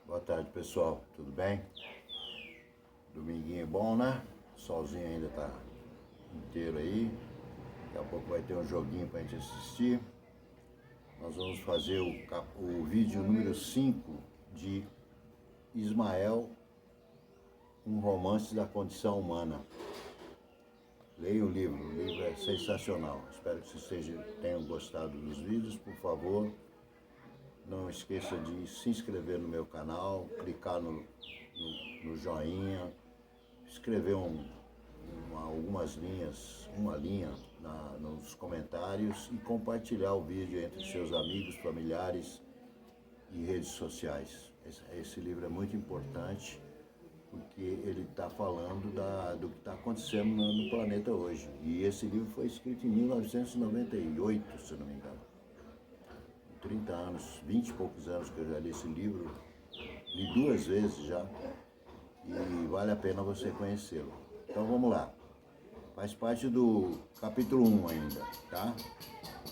Boa tarde, pessoal. Tudo bem? Dominguinho é bom, né? O solzinho ainda tá inteiro aí. Daqui a pouco vai ter um joguinho pra gente assistir. Nós vamos fazer o vídeo número 5 de Ismael, um romance da condição humana. Leia o livro é sensacional. Espero que vocês tenham gostado dos vídeos. Por favor, não esqueça de se inscrever no meu canal, clicar no joinha, escrever algumas linhas, uma linha nos comentários e compartilhar o vídeo entre seus amigos, familiares e redes sociais. Esse livro é muito importante porque ele está falando do que está acontecendo no planeta hoje. E esse livro foi escrito em 1998, se não me engano. 30 anos, 20 e poucos anos que eu já li esse livro, li 2 vezes já, e vale a pena você conhecê-lo. Então vamos lá, faz parte do capítulo 1 ainda, tá?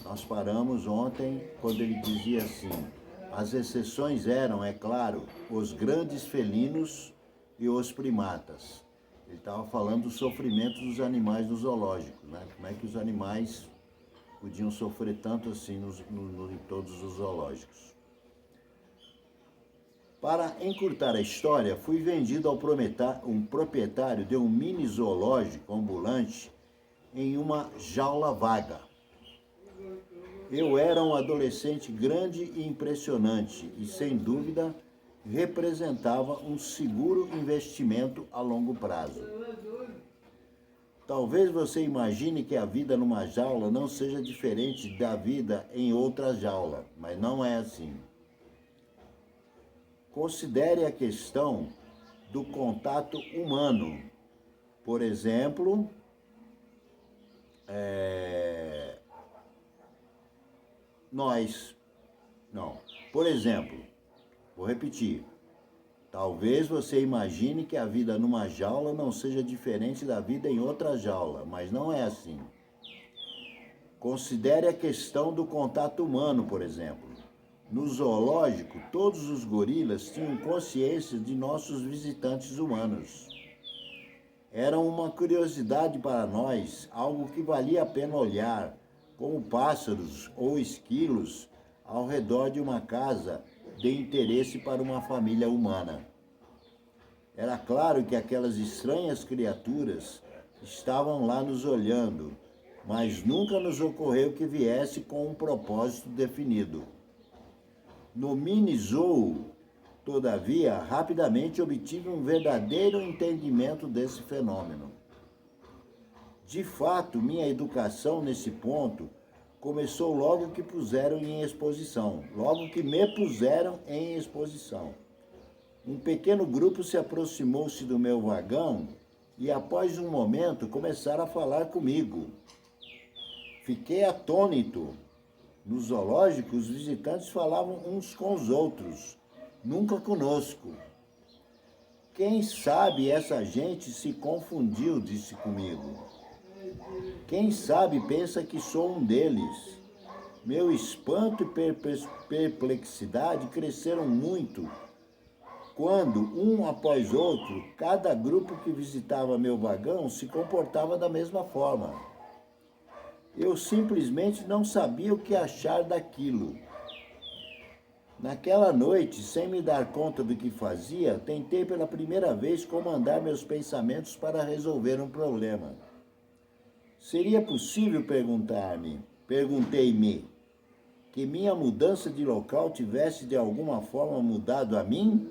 Nós paramos ontem quando ele dizia assim: as exceções eram, é claro, os grandes felinos e os primatas. Ele estava falando do sofrimento dos animais no zoológico, né? Como é que os animais podiam sofrer tanto assim em todos os zoológicos. Para encurtar a história, fui vendido ao proprietário de um mini zoológico ambulante em uma jaula vaga. Eu era um adolescente grande e impressionante e, sem dúvida, representava um seguro investimento a longo prazo. Talvez você imagine que a vida numa jaula não seja diferente da vida em outra jaula, mas não é assim. Considere a questão do contato humano. Por exemplo, vou repetir. Talvez você imagine que a vida numa jaula não seja diferente da vida em outra jaula, mas não é assim. Considere a questão do contato humano, por exemplo. No zoológico, todos os gorilas tinham consciência de nossos visitantes humanos. Era uma curiosidade para nós, algo que valia a pena olhar, como pássaros ou esquilos ao redor de uma casa de interesse para uma família humana. Era claro que aquelas estranhas criaturas estavam lá nos olhando, mas nunca nos ocorreu que viesse com um propósito definido. No mini-zoo, todavia, rapidamente obtive um verdadeiro entendimento desse fenômeno. De fato, minha educação nesse ponto começou logo que me puseram em exposição. Um pequeno grupo se aproximou-se do meu vagão e, após um momento, começaram a falar comigo. Fiquei atônito. No zoológico, os visitantes falavam uns com os outros, nunca conosco. Quem sabe essa gente se confundiu, disse comigo. Quem sabe pensa que sou um deles. Meu espanto e perplexidade cresceram muito quando, um após outro, cada grupo que visitava meu vagão se comportava da mesma forma. Eu simplesmente não sabia o que achar daquilo. Naquela noite, sem me dar conta do que fazia, tentei pela primeira vez comandar meus pensamentos para resolver um problema. Seria possível, perguntei-me, que minha mudança de local tivesse de alguma forma mudado a mim?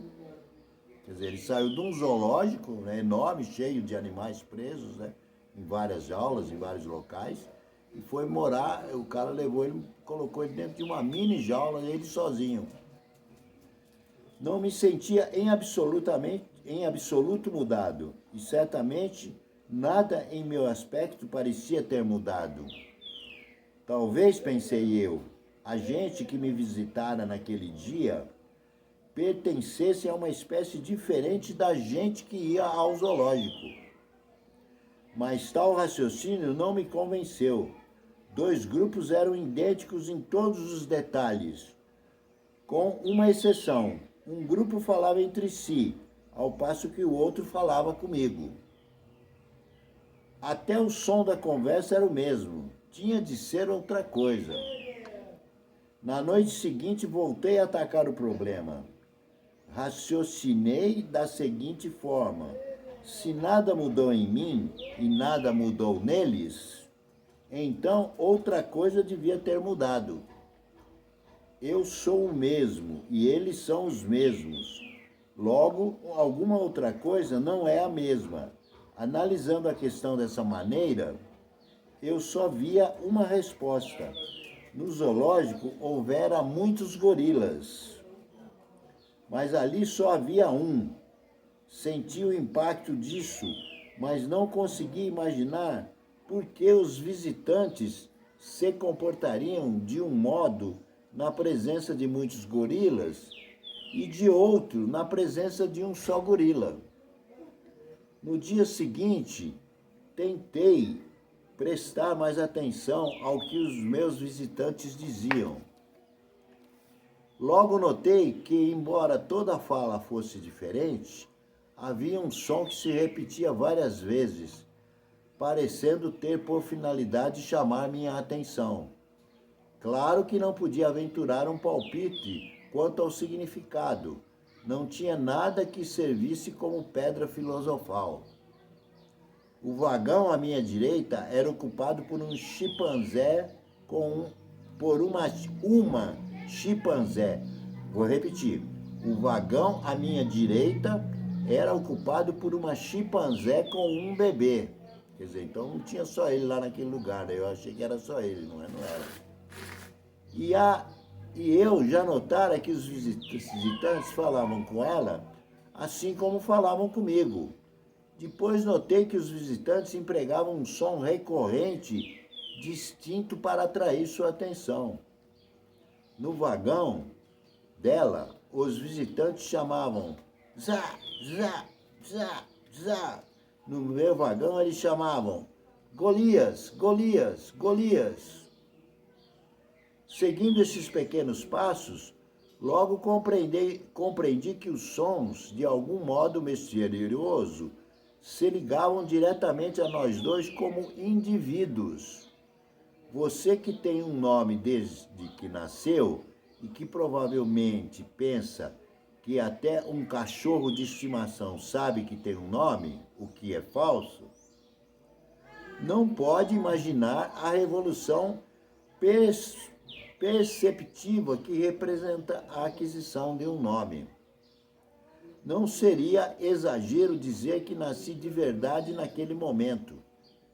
Quer dizer, ele saiu de um zoológico, né, enorme, cheio de animais presos, né, em várias jaulas, em vários locais, e foi morar. O cara levou ele, colocou ele dentro de uma mini jaula, ele sozinho. Não me sentia em absoluto mudado, e certamente nada em meu aspecto parecia ter mudado. Talvez, pensei eu, a gente que me visitara naquele dia pertencesse a uma espécie diferente da gente que ia ao zoológico. Mas tal raciocínio não me convenceu. 2 grupos eram idênticos em todos os detalhes, com uma exceção. Um grupo falava entre si, ao passo que o outro falava comigo. Até o som da conversa era o mesmo, tinha de ser outra coisa. Na noite seguinte, voltei a atacar o problema. Raciocinei da seguinte forma: se nada mudou em mim e nada mudou neles, então outra coisa devia ter mudado. Eu sou o mesmo e eles são os mesmos. Logo, alguma outra coisa não é a mesma. Analisando a questão dessa maneira, eu só via uma resposta. No zoológico houvera muitos gorilas, mas ali só havia um. Senti o impacto disso, mas não consegui imaginar por que os visitantes se comportariam de um modo na presença de muitos gorilas e de outro na presença de um só gorila. No dia seguinte, tentei prestar mais atenção ao que os meus visitantes diziam. Logo notei que, embora toda a fala fosse diferente, havia um som que se repetia várias vezes, parecendo ter por finalidade chamar minha atenção. Claro que não podia aventurar um palpite quanto ao significado. Não tinha nada que servisse como pedra filosofal. O vagão à minha direita era ocupado por um chimpanzé por uma chimpanzé. Vou repetir. O vagão à minha direita era ocupado por uma chimpanzé com um bebê. Quer dizer, então não tinha só ele lá naquele lugar. Eu achei que era só ele, não era. E eu já notara que os visitantes falavam com ela assim como falavam comigo. Depois notei que os visitantes empregavam um som recorrente, distinto para atrair sua atenção. No vagão dela, os visitantes chamavam zá, zá, zá, zá. No meu vagão eles chamavam Golias, Golias, Golias. Seguindo esses pequenos passos, logo compreendi que os sons, de algum modo misterioso, se ligavam diretamente a nós dois como indivíduos. Você que tem um nome desde que nasceu e que provavelmente pensa que até um cachorro de estimação sabe que tem um nome, o que é falso, não pode imaginar a revolução perceptiva que representa a aquisição de um nome. Não seria exagero dizer que nasci de verdade naquele momento.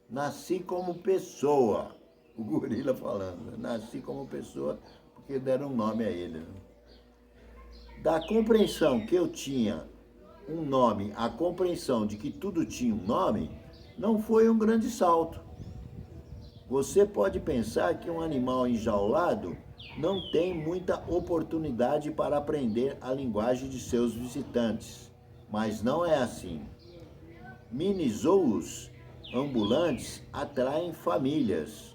Nasci como pessoa. O gorila falando, nasci como pessoa porque deram um nome a ele. Da compreensão que eu tinha um nome à compreensão de que tudo tinha um nome, não foi um grande salto. Você pode pensar que um animal enjaulado não tem muita oportunidade para aprender a linguagem de seus visitantes, mas não é assim. Mini zoos ambulantes atraem famílias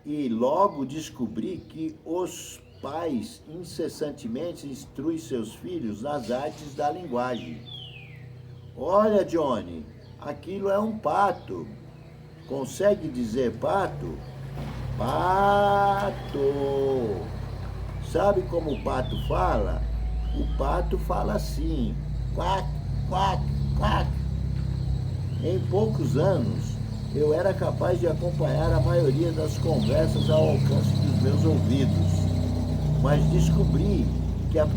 e logo descobri que os pais incessantemente instruem seus filhos nas artes da linguagem. Olha, Johnny, aquilo é um pato. Consegue dizer pato? Pato! Sabe como o pato fala? O pato fala assim, quack, quack, quack. Em poucos anos, eu era capaz de acompanhar a maioria das conversas ao alcance dos meus ouvidos, mas descobri que a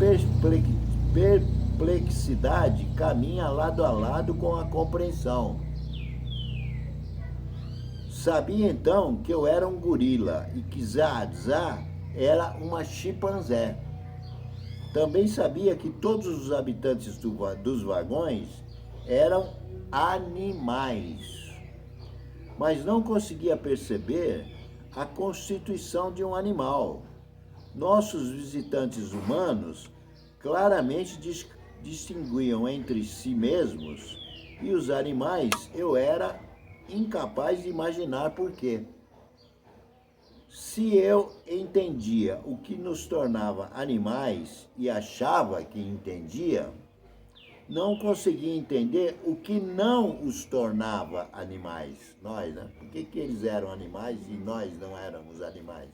perplexidade caminha lado a lado com a compreensão. Sabia então que eu era um gorila e que Zá era uma chimpanzé. Também sabia que todos os habitantes dos vagões eram animais, mas não conseguia perceber a constituição de um animal. Nossos visitantes humanos claramente distinguiam entre si mesmos e os animais eu era incapaz de imaginar por quê. Se eu entendia o que nos tornava animais e achava que entendia, não conseguia entender o que não os tornava animais. Nós, né? Por que eles eram animais e nós não éramos animais?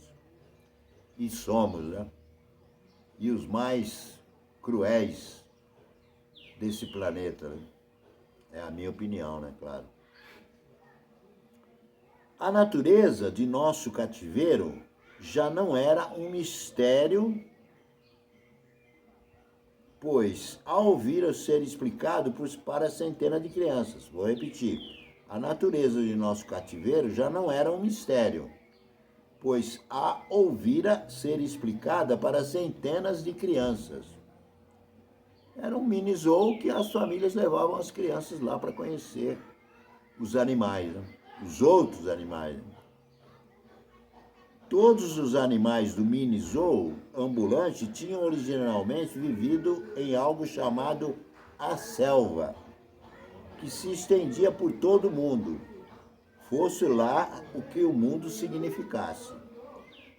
E somos, né? E os mais cruéis desse planeta, né? É a minha opinião, né? Claro. A natureza de nosso cativeiro já não era um mistério, pois, ao vir a ser explicado para centenas de crianças, vou repetir, a natureza de nosso cativeiro já não era um mistério, pois a ouvira ser explicada para centenas de crianças. Era um mini zoo que as famílias levavam as crianças lá para conhecer os animais, né? Os outros animais. Todos os animais do mini zoo ambulante tinham originalmente vivido em algo chamado a selva, que se estendia por todo o mundo, fosse lá o que o mundo significasse.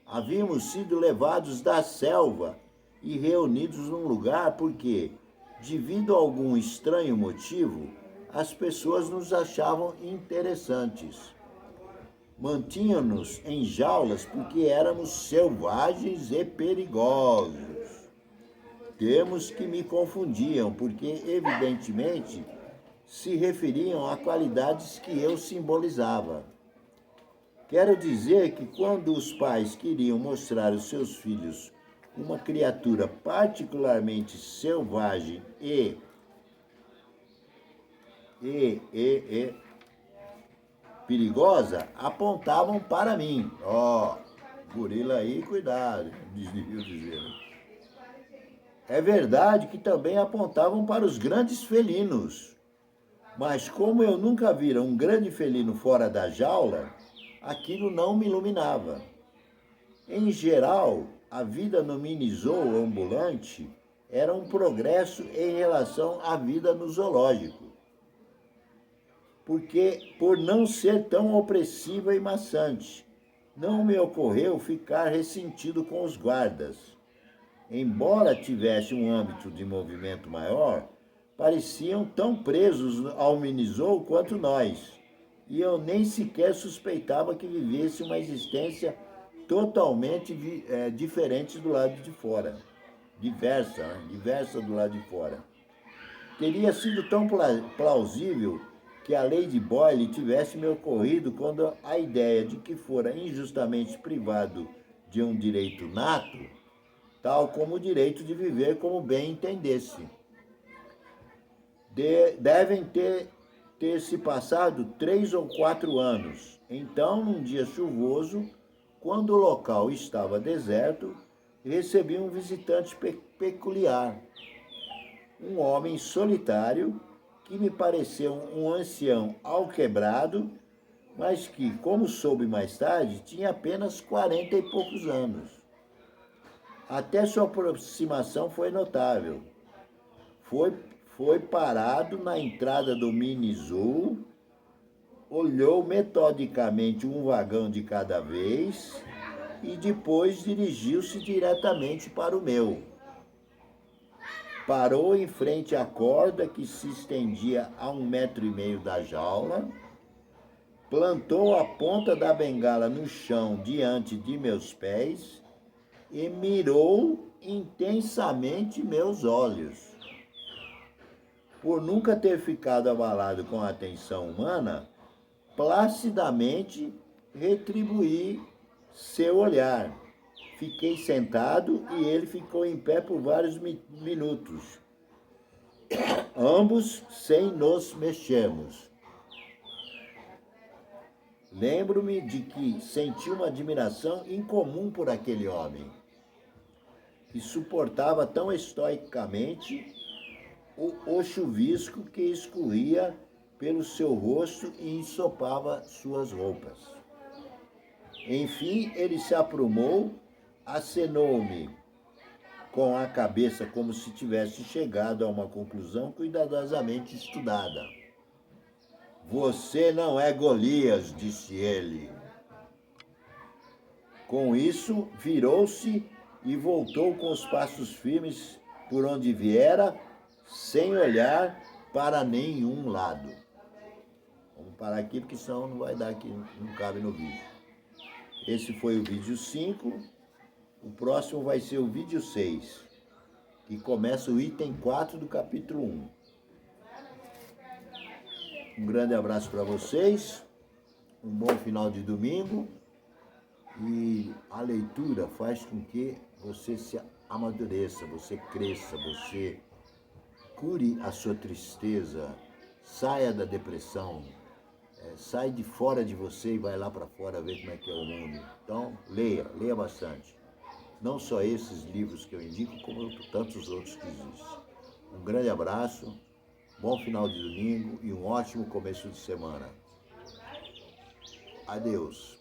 Havíamos sido levados da selva e reunidos num lugar porque, devido a algum estranho motivo, as pessoas nos achavam interessantes. Mantinham-nos em jaulas porque éramos selvagens e perigosos. Termos que me confundiam, porque, evidentemente, se referiam a qualidades que eu simbolizava. Quero dizer que quando os pais queriam mostrar aos seus filhos uma criatura particularmente selvagem e perigosa, apontavam para mim. Gorila aí, cuidado, devia dizer. É verdade que também apontavam para os grandes felinos. Mas como eu nunca vira um grande felino fora da jaula, aquilo não me iluminava. Em geral, a vida no mini zoo ambulante era um progresso em relação à vida no zoológico, porque por não ser tão opressiva e maçante, não me ocorreu ficar ressentido com os guardas. Embora tivesse um âmbito de movimento maior, pareciam tão presos ao mini zoo quanto nós, e eu nem sequer suspeitava que vivesse uma existência totalmente diferente do lado de fora. Diversa, né? Diversa do lado de fora. Teria sido tão plausível que a lei de Boyle tivesse me ocorrido quando a ideia de que fora injustamente privado de um direito nato, tal como o direito de viver como bem entendesse. Devem ter se passado 3 ou 4 anos. Então, num dia chuvoso, quando o local estava deserto, recebi um visitante peculiar. Um homem solitário que me pareceu um ancião alquebrado, mas que, como soube mais tarde, tinha apenas 40 e poucos anos. Até sua aproximação foi notável. Foi parado na entrada do mini zoo, olhou metodicamente um vagão de cada vez e depois dirigiu-se diretamente para o meu. Parou em frente à corda que se estendia a 1,5 metros da jaula, plantou a ponta da bengala no chão diante de meus pés e mirou intensamente meus olhos. Por nunca ter ficado abalado com a atenção humana, placidamente retribuí seu olhar. Fiquei sentado e ele ficou em pé por vários minutos, ambos sem nos mexermos. Lembro-me de que senti uma admiração incomum por aquele homem, que suportava tão estoicamente o chuvisco que escorria pelo seu rosto e ensopava suas roupas. Enfim, ele se aprumou, acenou-me com a cabeça como se tivesse chegado a uma conclusão cuidadosamente estudada. Você não é Golias, disse ele. Com isso, virou-se e voltou com os passos firmes por onde viera, sem olhar para nenhum lado. Vamos parar aqui, porque senão não vai dar aqui, não cabe no vídeo. Esse foi o vídeo 5. O próximo vai ser o vídeo 6, que começa o item 4 do capítulo 1. Um grande abraço para vocês, um bom final de domingo, e a leitura faz com que você se amadureça, você cresça, você cure a sua tristeza, saia da depressão, sai de fora de você e vai lá para fora ver como é que é o mundo. Então, leia bastante. Não só esses livros que eu indico, como tantos outros que existem. Um grande abraço, bom final de domingo e um ótimo começo de semana. Adeus.